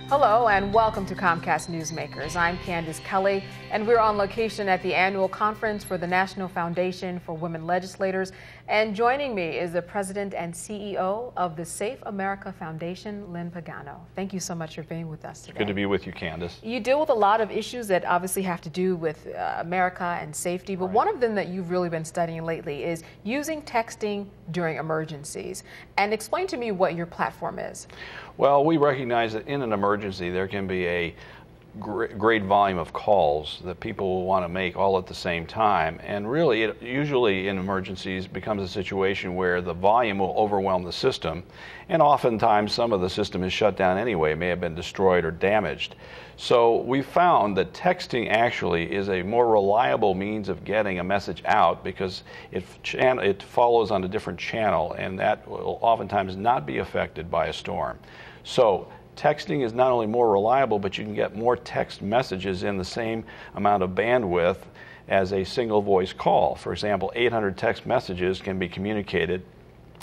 Hello and welcome to Comcast Newsmakers. I'm Candace Kelley, and we're on location at the annual conference for the National Foundation for Women Legislators. And joining me is the president and CEO of the Safe America Foundation, Len Pagano. Thank you so much for being with us today. Good to be with you, Candace. You deal with a lot of issues that obviously have to do with America and safety, but one of them that you've really been studying lately is using texting during emergencies. And explain to me what your platform is. Well, we recognize that in an emergency there can be a great volume of calls that people will want to make all at the same time, and really it usually in emergencies becomes a situation where the volume will overwhelm the system, and oftentimes some of the system is shut down anyway, may have been destroyed or damaged. So we found that texting actually is a more reliable means of getting a message out because it follows on a different channel, and that will oftentimes not be affected by a storm. So texting is not only more reliable, but you can get more text messages in the same amount of bandwidth as a single voice call. For example, 800 text messages can be communicated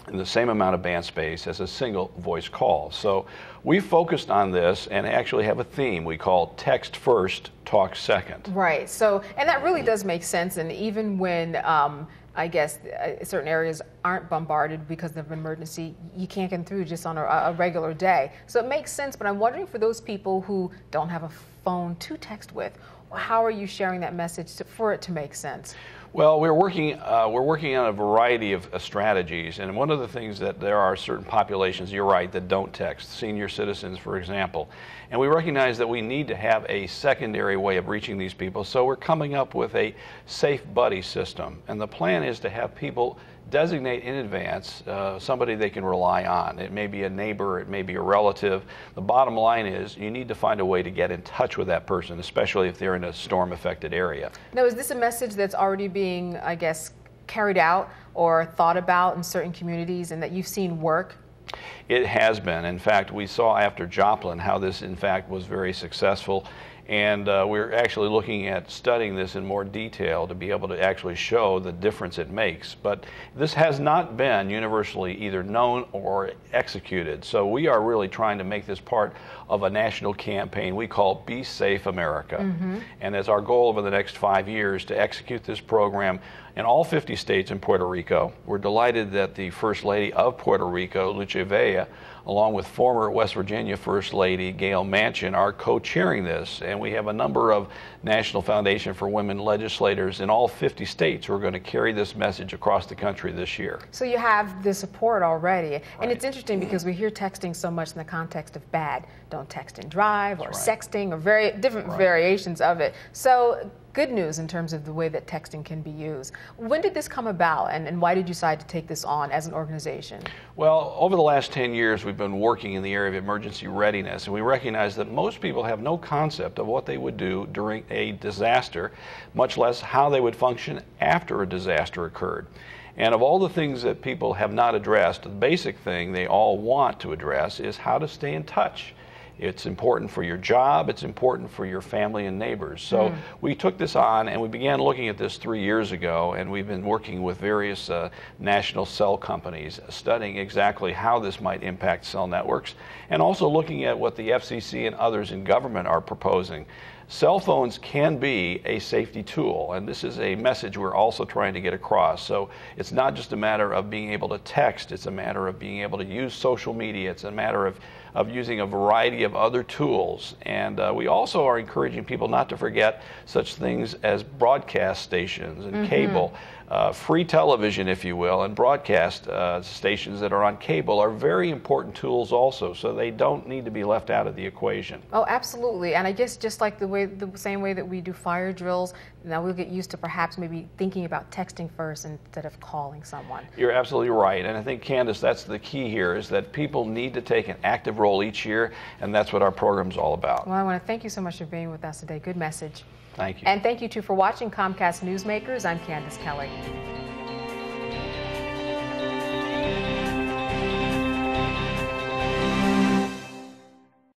in the same amount of band space as a single voice call. So we focused on this and actually have a theme we call text first, talk second. Right. So, and that really does make sense. And even when I guess certain areas aren't bombarded because of an emergency, you can't get through just on a regular day. So it makes sense, but I'm wondering for those people who don't have a phone to text with, how are you sharing that message for it to make sense? Well, we're working on a variety of strategies, and one of the things that there are certain populations, you're right, that don't text, senior citizens, for example, and we recognize that we need to have a secondary way of reaching these people, so we're coming up with a safe buddy system, and the plan is to have people designate in advance somebody they can rely on. It may be a neighbor, it may be a relative. The bottom line is you need to find a way to get in touch with that person, especially if they're in a storm-affected area. Now, is this a message that's already being, I guess, carried out or thought about in certain communities and that you've seen work? It has been. In fact, we saw after Joplin how this, in fact, was very successful. And we're actually looking at studying this in more detail to be able to actually show the difference it makes. But this has not been universally either known or executed. So we are really trying to make this part of a national campaign we call Be Safe America. And it's our goal over the next 5 years to execute this program in all 50 states and Puerto Rico. We're delighted that the First Lady of Puerto Rico, Lucia Villa, along with former West Virginia First Lady Gail Manchin, are co-chairing this. And we have a number of National Foundation for Women legislators in all 50 states who are going to carry this message across the country this year. So you have the support already. And it's interesting because we hear texting so much in the context of bad. Don't text and drive, or sexting, or very different variations of it. So good news in terms of the way that texting can be used. When did this come about, and why did you decide to take this on as an organization? Well, over the last 10 years, we've been working in the area of emergency readiness, and we recognize that most people have no concept of what they would do during a disaster, much less how they would function after a disaster occurred. And of all the things that people have not addressed, the basic thing they all want to address is how to stay in touch. It's important for your job, it's important for your family and neighbors. So we took this on and we began looking at this 3 years ago, and we've been working with various national cell companies, studying exactly how this might impact cell networks, and also looking at what the FCC and others in government are proposing. Cell phones can be a safety tool, and this is a message we're also trying to get across. So it's not just a matter of being able to text, it's a matter of being able to use social media, it's a matter of using a variety of other tools. And we also are encouraging people not to forget such things as broadcast stations and cable. Free television, if you will, and broadcast stations that are on cable are very important tools also, so they don't need to be left out of the equation. Oh, absolutely. And I guess just like the same way that we do fire drills, now we'll get used to perhaps maybe thinking about texting first instead of calling someone. You're absolutely right. And I think, Candace, that's the key here, is that people need to take an active role each year, and that's what our program's all about. Well, I want to thank you so much for being with us today. Good message. Thank you. And thank you, too, for watching Comcast Newsmakers. I'm Candace Kelley.